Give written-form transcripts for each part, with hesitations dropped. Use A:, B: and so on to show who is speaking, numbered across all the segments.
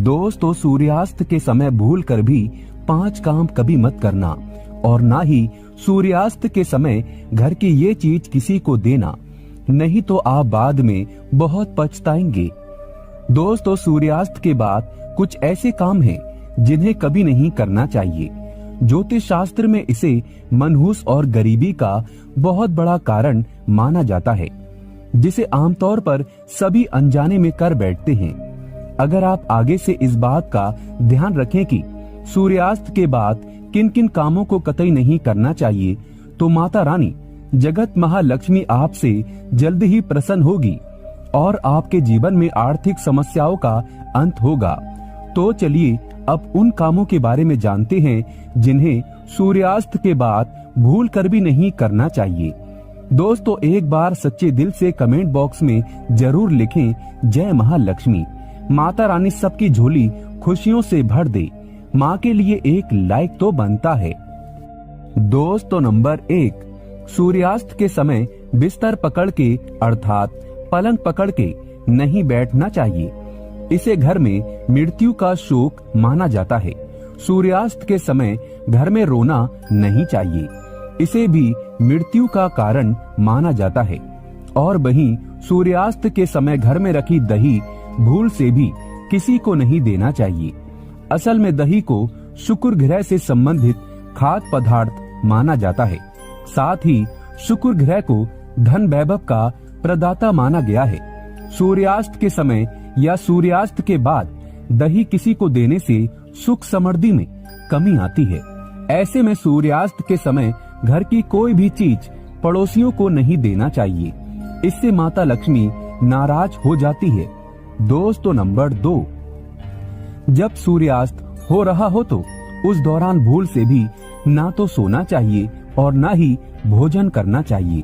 A: दोस्तों, सूर्यास्त के समय भूल कर भी 5 काम कभी मत करना और ना ही सूर्यास्त के समय घर की ये चीज किसी को देना, नहीं तो आप बाद में बहुत पछताएंगे। दोस्तों, सूर्यास्त के बाद कुछ ऐसे काम हैं जिन्हें कभी नहीं करना चाहिए। ज्योतिष शास्त्र में इसे मनहूस और गरीबी का बहुत बड़ा कारण माना जाता है, जिसे आमतौर पर सभी अनजाने में कर बैठते हैं। अगर आप आगे से इस बात का ध्यान रखें कि सूर्यास्त के बाद किन किन कामों को कतई नहीं करना चाहिए, तो माता रानी जगत महालक्ष्मी आपसे जल्द ही प्रसन्न होगी और आपके जीवन में आर्थिक समस्याओं का अंत होगा। तो चलिए अब उन कामों के बारे में जानते हैं जिन्हें सूर्यास्त के बाद भूल कर भी नहीं करना चाहिए। दोस्तों, एक बार सच्चे दिल से कमेंट बॉक्स में जरूर लिखें, जय महालक्ष्मी। माता रानी सबकी झोली खुशियों से भर दे। माँ के लिए एक लाइक तो बनता है। दोस्तों, नंबर 1, सूर्यास्त के समय बिस्तर पकड़ के अर्थात पलंग पकड़ के नहीं बैठना चाहिए। इसे घर में मृत्यु का शोक माना जाता है। सूर्यास्त के समय घर में रोना नहीं चाहिए, इसे भी मृत्यु का कारण माना जाता है। और वहीं सूर्यास्त के समय घर में रखी दही भूल से भी किसी को नहीं देना चाहिए। असल में दही को शुक्र ग्रह से संबंधित खाद्य पदार्थ माना जाता है। साथ ही शुक्र ग्रह को धन वैभव का प्रदाता माना गया है। सूर्यास्त के समय या सूर्यास्त के बाद दही किसी को देने से सुख समृद्धि में कमी आती है। ऐसे में सूर्यास्त के समय घर की कोई भी चीज पड़ोसियों को नहीं देना चाहिए, इससे माता लक्ष्मी नाराज हो जाती है। दोस्तों, नंबर 2, जब सूर्यास्त हो रहा हो तो उस दौरान भूल से भी ना तो सोना चाहिए और ना ही भोजन करना चाहिए।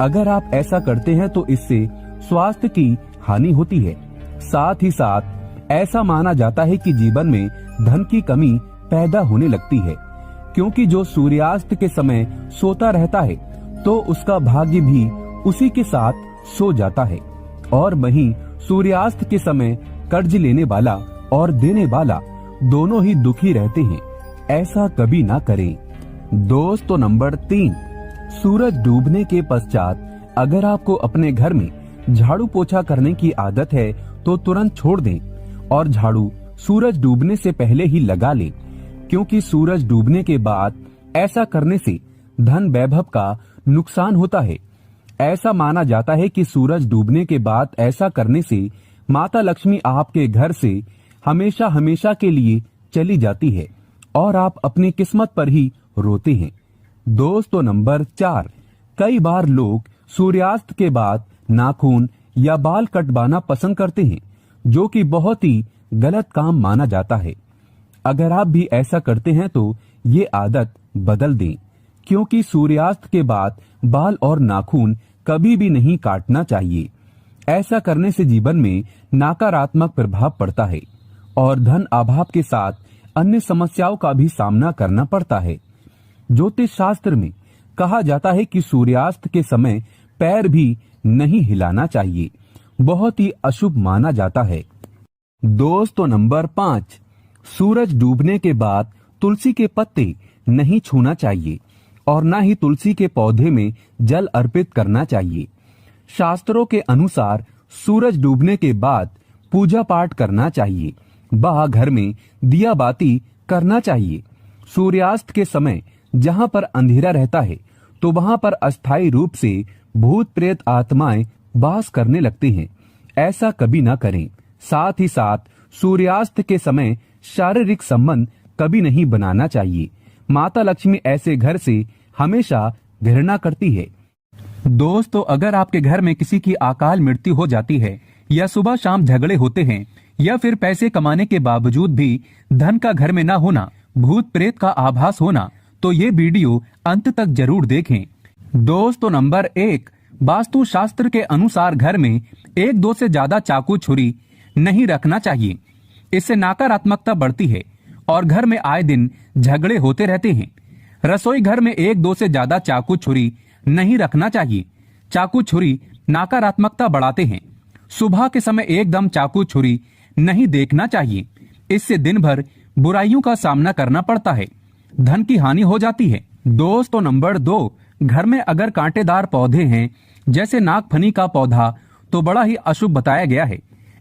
A: अगर आप ऐसा करते हैं तो इससे स्वास्थ्य की हानि होती है। साथ ही साथ ऐसा माना जाता है कि जीवन में धन की कमी पैदा होने लगती है, क्योंकि जो सूर्यास्त के समय सोता रहता है तो उसका भाग्य भी उसी के साथ सो जाता है। और वहीं सूर्यास्त के समय कर्ज लेने वाला और देने वाला दोनों ही दुखी रहते हैं। ऐसा कभी ना करें। दोस्तों, नंबर 3, सूरज डूबने के पश्चात अगर आपको अपने घर में झाड़ू पोछा करने की आदत है तो तुरंत छोड़ दें और झाड़ू सूरज डूबने से पहले ही लगा लें, क्योंकि सूरज डूबने के बाद ऐसा करने से धन वैभव का नुकसान होता है। ऐसा माना जाता है कि सूरज डूबने के बाद ऐसा करने से माता लक्ष्मी आपके घर से हमेशा हमेशा के लिए चली जाती है और आप अपनी किस्मत पर ही रोते हैं। दोस्तों, नंबर 4, कई बार लोग सूर्यास्त के बाद नाखून या बाल कटवाना पसंद करते हैं, जो कि बहुत ही गलत काम माना जाता है। अगर आप भी ऐसा करते हैं तो ये आदत बदल दें, क्योंकि सूर्यास्त के बाद बाल और नाखून कभी भी नहीं काटना चाहिए। ऐसा करने से जीवन में नकारात्मक प्रभाव पड़ता है और धन अभाव के साथ अन्य समस्याओं का भी सामना करना पड़ता है। ज्योतिष शास्त्र में कहा जाता है कि सूर्यास्त के समय पैर भी नहीं हिलाना चाहिए, बहुत ही अशुभ माना जाता है। दोस्तों, नंबर 5, सूरज डूबने के बाद तुलसी के पत्ते नहीं छूना चाहिए और न ही तुलसी के पौधे में जल अर्पित करना चाहिए। शास्त्रों के अनुसार सूरज डूबने के बाद पूजा पाठ करना चाहिए, वह घर में दिया बाती करना चाहिए। सूर्यास्त के समय जहां पर अंधेरा रहता है तो वहां पर अस्थायी रूप से भूत प्रेत आत्माएं वास करने लगते हैं। ऐसा कभी ना करें। साथ ही साथ सूर्यास्त के समय शारीरिक संबंध कभी नहीं बनाना चाहिए। माता लक्ष्मी ऐसे घर से हमेशा घृणा करती है। दोस्तों, अगर आपके घर में किसी की अकाल मृत्यु हो जाती है या सुबह शाम झगड़े होते हैं या फिर पैसे कमाने के बावजूद भी धन का घर में ना होना, भूत प्रेत का आभास होना, तो ये वीडियो अंत तक जरूर देखें। दोस्तों, नंबर 1, वास्तु शास्त्र के अनुसार घर में 1-2 से ज्यादा चाकू छुरी नहीं रखना चाहिए। इससे नकारात्मकता बढ़ती है और घर में आए दिन झगड़े होते रहते हैं। रसोई घर में 1-2 से ज्यादा चाकू छुरी नहीं रखना चाहिए। चाकू छुरी नकारात्मकता बढ़ाते हैं। सुबह के समय एकदम चाकू छुरी नहीं देखना चाहिए। इससे दिन भर बुराइयों का सामना करना पड़ता है, धन की हानि हो जाती है। दोस्तों नंबर 2, घर में अगर कांटेदार पौधे हैं जैसे नागफनी का पौधा तो बड़ा ही अशुभ बताया गया है।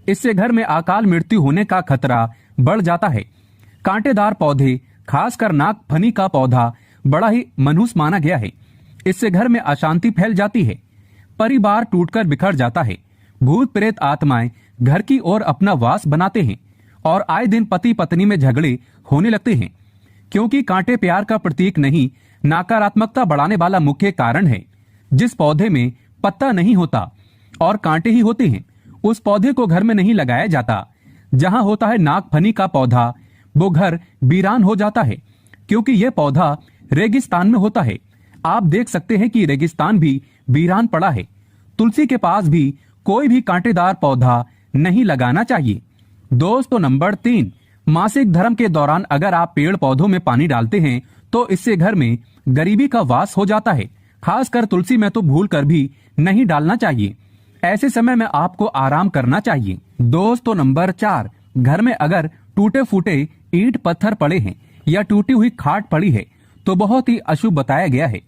A: इससे घर में अकाल मृत्यु होने का खतरा बढ़ जाता है। कांटेदार पौधे, खासकर नागफनी का पौधा, बड़ा ही मनहूस माना गया है। इससे घर में अशांति फैल जाती है, परिवार टूटकर बिखर जाता है, भूत प्रेत आत्माएं घर की ओर अपना वास बनाते हैं और आए दिन पति पत्नी में झगड़े होने लगते हैं। क्योंकि कांटे प्यार का प्रतीक नहीं, नकारात्मकता बढ़ाने वाला मुख्य कारण है। जिस पौधे में पत्ता नहीं होता और कांटे ही होते हैं, उस पौधे को घर में नहीं लगाया जाता। जहां होता है नागफनी का पौधा, वो घर वीरान हो जाता है, क्योंकि यह पौधा रेगिस्तान में होता है। आप देख सकते हैं कि रेगिस्तान भी वीरान पड़ा है। तुलसी के पास भी कोई भी कांटेदार पौधा नहीं लगाना चाहिए। दोस्तों नंबर 3, मासिक धर्म के दौरान अगर आप पेड़ पौधों में पानी डालते हैं तो इससे घर में गरीबी का वास हो जाता है। खासकर तुलसी में तो भूल कर भी नहीं डालना चाहिए। ऐसे समय में आपको आराम करना चाहिए। दोस्तों नंबर 4, घर में अगर टूटे फूटे ईंट पत्थर पड़े हैं या टूटी हुई खाट पड़ी है तो बहुत ही अशुभ बताया गया है।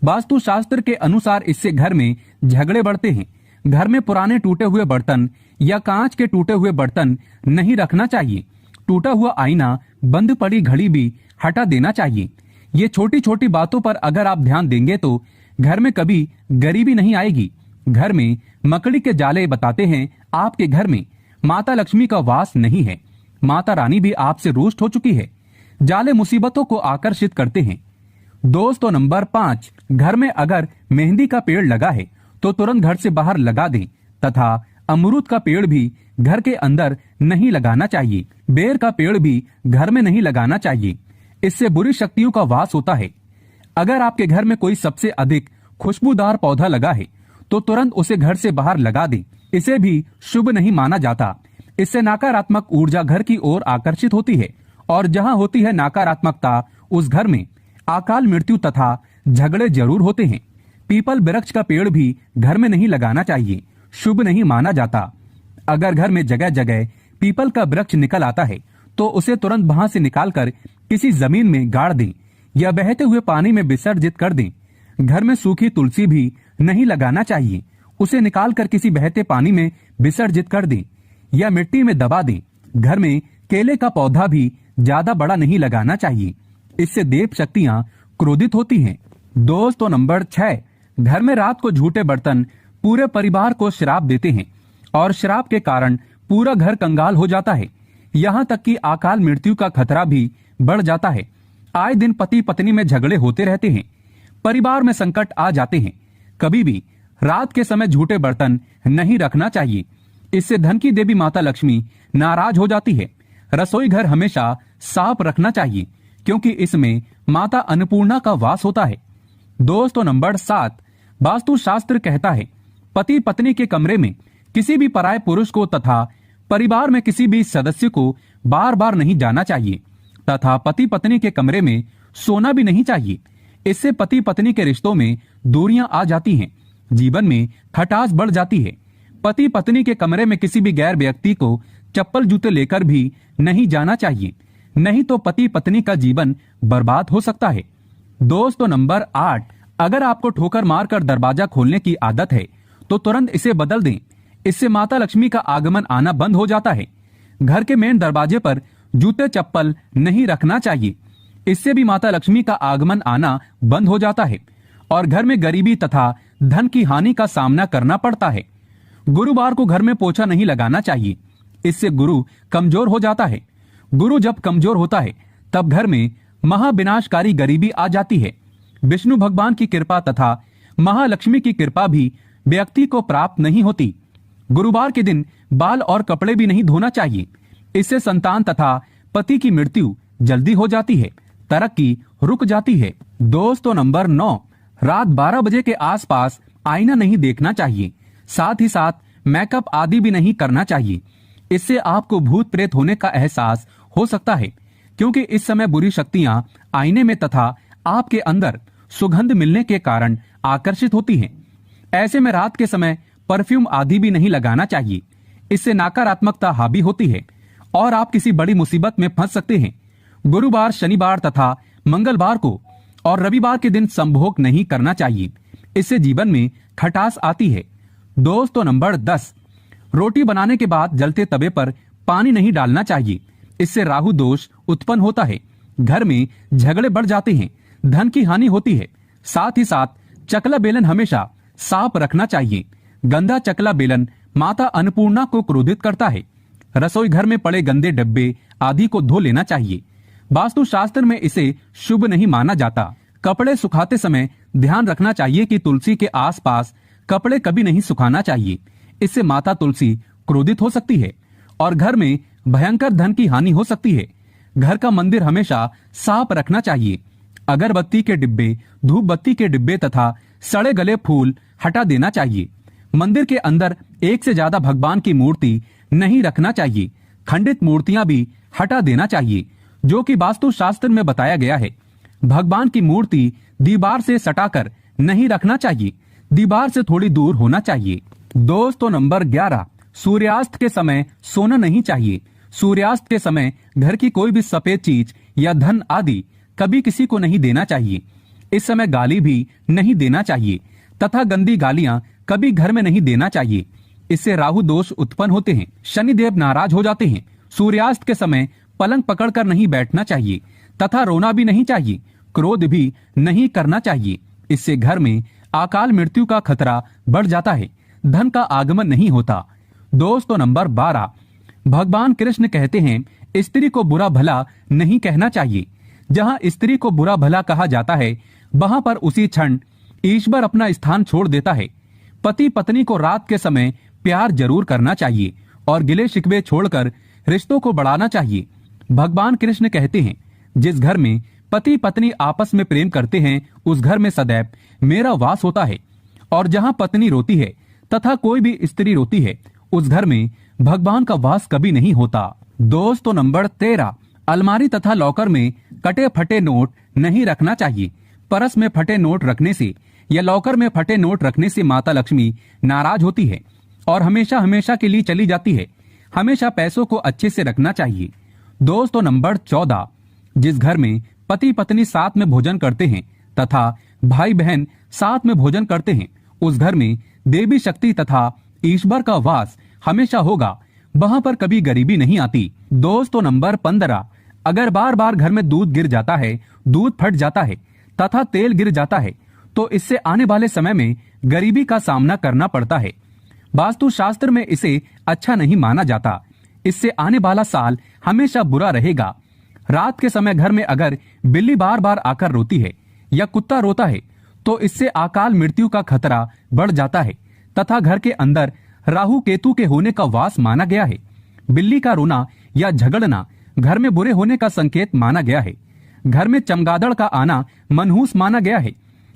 A: वास्तु शास्त्र के अनुसार इससे घर में झगड़े बढ़ते हैं। घर में पुराने टूटे हुए बर्तन या कांच के टूटे हुए बर्तन नहीं रखना चाहिए। टूटा हुआ आईना, बंद पड़ी घड़ी भी हटा देना चाहिए। ये छोटी छोटी बातों पर अगर आप ध्यान देंगे तो घर में कभी गरीबी नहीं आएगी। घर में मकड़ी के जाले बताते हैं आपके घर में माता लक्ष्मी का वास नहीं है। माता रानी भी आपसे रुष्ट हो चुकी है। जाले मुसीबतों को आकर्षित करते हैं। दोस्तों नंबर 5, घर में अगर मेहंदी का पेड़ लगा है तो तुरंत घर से बाहर लगा दें तथा अमरूद का पेड़ भी घर के अंदर नहीं लगाना चाहिए। बेर का पेड़ भी घर में नहीं लगाना चाहिए। इससे बुरी शक्तियों का वास होता है। अगर आपके घर में कोई सबसे अधिक खुशबूदार पौधा लगा है तो तुरंत उसे घर से बाहर लगा दें। इसे भी शुभ नहीं माना जाता। इससे नकारात्मक ऊर्जा घर की ओर आकर्षित होती है और जहां होती है नकारात्मकता, उस घर में अकाल मृत्यु तथा झगड़े जरूर होते हैं। पीपल वृक्ष का पेड़ भी घर में नहीं लगाना चाहिए, शुभ नहीं माना जाता। अगर घर में जगह जगह पीपल का वृक्ष निकल आता है तो उसे तुरंत वहां से निकालकर किसी जमीन में गाड़ दें या बहते हुए पानी में विसर्जित कर दें। घर में सूखी तुलसी भी नहीं लगाना चाहिए। उसे निकालकर किसी बहते पानी में विसर्जित कर दें या मिट्टी में दबा दें। घर में केले का पौधा भी ज्यादा बड़ा नहीं लगाना चाहिए। इससे देव शक्तियां क्रोधित होती हैं। दोस्तों नंबर 6, घर में रात को झूठे बर्तन पूरे परिवार को श्राप देते हैं और श्राप के कारण पूरा घर कंगाल हो जाता है। यहाँ तक कि अकाल मृत्यु का खतरा भी बढ़ जाता है। आए दिन पति पत्नी में झगड़े होते रहते हैं, परिवार में संकट आ जाते हैं। कभी भी रात के समय झूठे बर्तन नहीं रखना चाहिए। इससे धन की देवी माता लक्ष्मी नाराज हो जाती है। रसोई घर हमेशा साफ रखना चाहिए क्योंकि इसमें माता अन्नपूर्णा का वास होता है। दोस्तों नंबर 7, वास्तु शास्त्र कहता है पति पत्नी के कमरे में किसी भी पराये पुरुष को तथा परिवार में किसी भी सदस्य को बार बार नहीं जाना चाहिए तथा पति पत्नी के कमरे में सोना भी नहीं चाहिए। इससे पति पत्नी के रिश्तों में दूरियां आ जाती हैं, जीवन में खटास बढ़ जाती है। पति पत्नी के कमरे में किसी भी गैर व्यक्ति को चप्पल जूते लेकर भी नहीं जाना चाहिए, नहीं तो पति पत्नी का जीवन बर्बाद हो सकता है। दोस्तों नंबर 8, अगर आपको ठोकर मारकर दरवाजा खोलने की आदत है तो तुरंत इसे बदल दें। इससे माता लक्ष्मी का आगमन आना बंद हो जाता है। घर के मेन दरवाजे पर जूते चप्पल नहीं रखना चाहिए। इससे भी माता लक्ष्मी का आगमन आना बंद हो जाता है और घर में गरीबी तथा धन की हानि का सामना करना पड़ता है। गुरुवार को घर में पोछा नहीं लगाना चाहिए। इससे गुरु कमजोर हो जाता है। गुरु जब कमजोर होता है तब घर में महाविनाशकारी गरीबी आ जाती है। विष्णु भगवान की कृपा तथा महालक्ष्मी की कृपा भी व्यक्ति को प्राप्त नहीं होती। गुरुवार के दिन बाल और कपड़े भी नहीं धोना चाहिए। इससे संतान तथा पति की मृत्यु जल्दी हो जाती है, तरक्की रुक जाती है। दोस्तों नंबर 9, रात 12 बजे के आसपास आईना नहीं देखना चाहिए। साथ ही साथ मेकअप आदि भी नहीं करना चाहिए। इससे आपको भूत प्रेत होने का एहसास हो सकता है क्योंकि इस समय बुरी शक्तियां आईने में तथा आपके अंदर सुगंध मिलने के कारण आकर्षित होती हैं। ऐसे में रात के समय परफ्यूम आदि भी नहीं लगाना चाहिए। इससे नकारात्मकता हावी होती है और आप किसी बड़ी मुसीबत में फंस सकते हैं। गुरुवार, शनिवार तथा मंगलवार को और रविवार के दिन संभोग नहीं करना चाहिए, इससे जीवन में खटास आती है। दोस्तों नंबर 10, रोटी बनाने के बाद जलते तवे पर पानी नहीं डालना चाहिए, इससे राहु दोष उत्पन्न होता है, घर में झगड़े बढ़ जाते हैं, धन की हानि होती है। साथ ही साथ चकला बेलन हमेशा साफ रखना चाहिए। गंदा चकला बेलन माता अन्नपूर्णा को क्रोधित करता है। रसोई घर में पड़े गंदे डब्बे आदि को धो लेना चाहिए। वास्तु शास्त्र में इसे शुभ नहीं माना जाता। कपड़े सुखाते समय ध्यान रखना चाहिए कि तुलसी के आसपास कपड़े कभी नहीं सुखाना चाहिए, इससे माता तुलसी क्रोधित हो सकती है और घर में भयंकर धन की हानि हो सकती है। घर का मंदिर हमेशा साफ रखना चाहिए। अगरबत्ती के डिब्बे, धूप बत्ती के डिब्बे तथा सड़े गले फूल हटा देना चाहिए। मंदिर के अंदर एक से ज्यादा भगवान की मूर्ति नहीं रखना चाहिए। खंडित मूर्तियां भी हटा देना चाहिए, जो कि वास्तु शास्त्र में बताया गया है। भगवान की मूर्ति दीवार से सटाकर नहीं रखना चाहिए, दीवार से थोड़ी दूर होना चाहिए। दोस्तों नंबर 11, सूर्यास्त के समय सोना नहीं चाहिए। सूर्यास्त के समय घर की कोई भी सफेद चीज या धन आदि कभी किसी को नहीं देना चाहिए। इस समय गाली भी नहीं देना चाहिए तथा गंदी गालियां कभी घर में नहीं देना चाहिए, इससे राहु दोष उत्पन्न होते हैं, शनिदेव नाराज हो जाते हैं। सूर्यास्त के समय पलंग पकड़कर नहीं बैठना चाहिए तथा रोना भी नहीं चाहिए, क्रोध भी नहीं करना चाहिए, इससे घर में अकाल मृत्यु का खतरा बढ़ जाता है, धन का आगमन नहीं होता। दोस्तों नंबर 12, भगवान कृष्ण कहते हैं स्त्री को बुरा भला नहीं कहना चाहिए। जहां स्त्री को बुरा भला कहा जाता है वहां पर उसी क्षण ईश्वर अपना स्थान छोड़ देता है। पति पत्नी को रात के समय प्यार जरूर करना चाहिए और गिले शिकवे छोड़कर रिश्तों को बढ़ाना चाहिए। भगवान कृष्ण कहते हैं जिस घर में पति पत्नी आपस में प्रेम करते हैं उस घर में सदैव मेरा वास होता है, और जहां पत्नी रोती है तथा कोई भी स्त्री रोती है उस घर में भगवान का वास कभी नहीं होता। दोस्तों नंबर 13, अलमारी तथा लॉकर में कटे फटे नोट नहीं रखना चाहिए। परस में फटे नोट रखने से या लॉकर में फटे नोट रखने से माता लक्ष्मी नाराज होती है और हमेशा हमेशा के लिए चली जाती है। हमेशा पैसों को अच्छे से रखना चाहिए। दोस्तों नंबर 14, जिस घर में पति पत्नी साथ में भोजन करते हैं तथा भाई बहन साथ में भोजन करते हैं उस घर में देवी शक्ति तथा ईश्वर का वास हमेशा होगा, वहां पर कभी गरीबी नहीं आती। दोस्तों नंबर 15, अगर बार बार घर में दूध गिर जाता है, दूध फट जाता है तथा तेल गिर जाता है तो इससे आने वाले समय में गरीबी का सामना करना पड़ता है। वास्तु शास्त्र में इसे अच्छा नहीं माना जाता, इससे आने वाला साल हमेशा बुरा रहेगा। रात के समय घर में अगर बिल्ली बार बार आकर रोती है या कुत्ता रोता है तो इससे अकाल मृत्यु का खतरा बढ़ जाता है तथा घर के अंदर राहु केतु के होने का वास माना गया है। बिल्ली का रोना या झगड़ना घर में बुरे होने का संकेत माना गया है। घर में चमगादड़ का आना मनहूस माना गया है,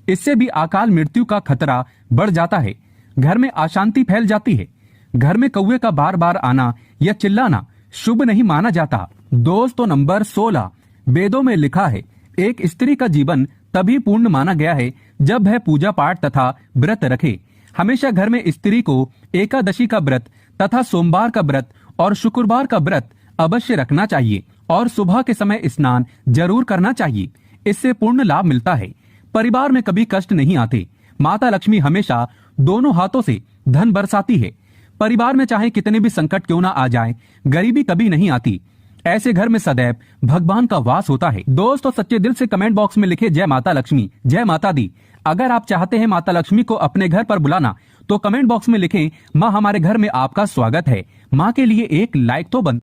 A: इससे भी अकाल मृत्यु का खतरा बढ़ जाता है। घर में अशांति फैल जाती है। घर में कौवे का बार बार आना या चिल्लाना शुभ नहीं माना जाता। दोस्तों नंबर 16, वेदों में लिखा है एक स्त्री का जीवन तभी पूर्ण माना गया है जब वह पूजा पाठ तथा व्रत रखे। हमेशा घर में स्त्री को एकादशी का व्रत तथा सोमवार का व्रत और शुक्रवार का व्रत अवश्य रखना चाहिए और सुबह के समय स्नान जरूर करना चाहिए, इससे पूर्ण लाभ मिलता है। परिवार में कभी कष्ट नहीं आते। माता लक्ष्मी हमेशा दोनों हाथों से धन बरसाती है। परिवार में चाहे कितने भी संकट क्यों ना आ जाए, गरीबी कभी नहीं आती। ऐसे घर में सदैव भगवान का वास होता है। दोस्तों सच्चे दिल से कमेंट बॉक्स में लिखे जय माता लक्ष्मी, जय माता दी। अगर आप चाहते हैं माता लक्ष्मी को अपने घर पर बुलाना तो कमेंट बॉक्स में लिखें माँ हमारे घर में आपका स्वागत है। माँ के लिए एक लाइक तो बन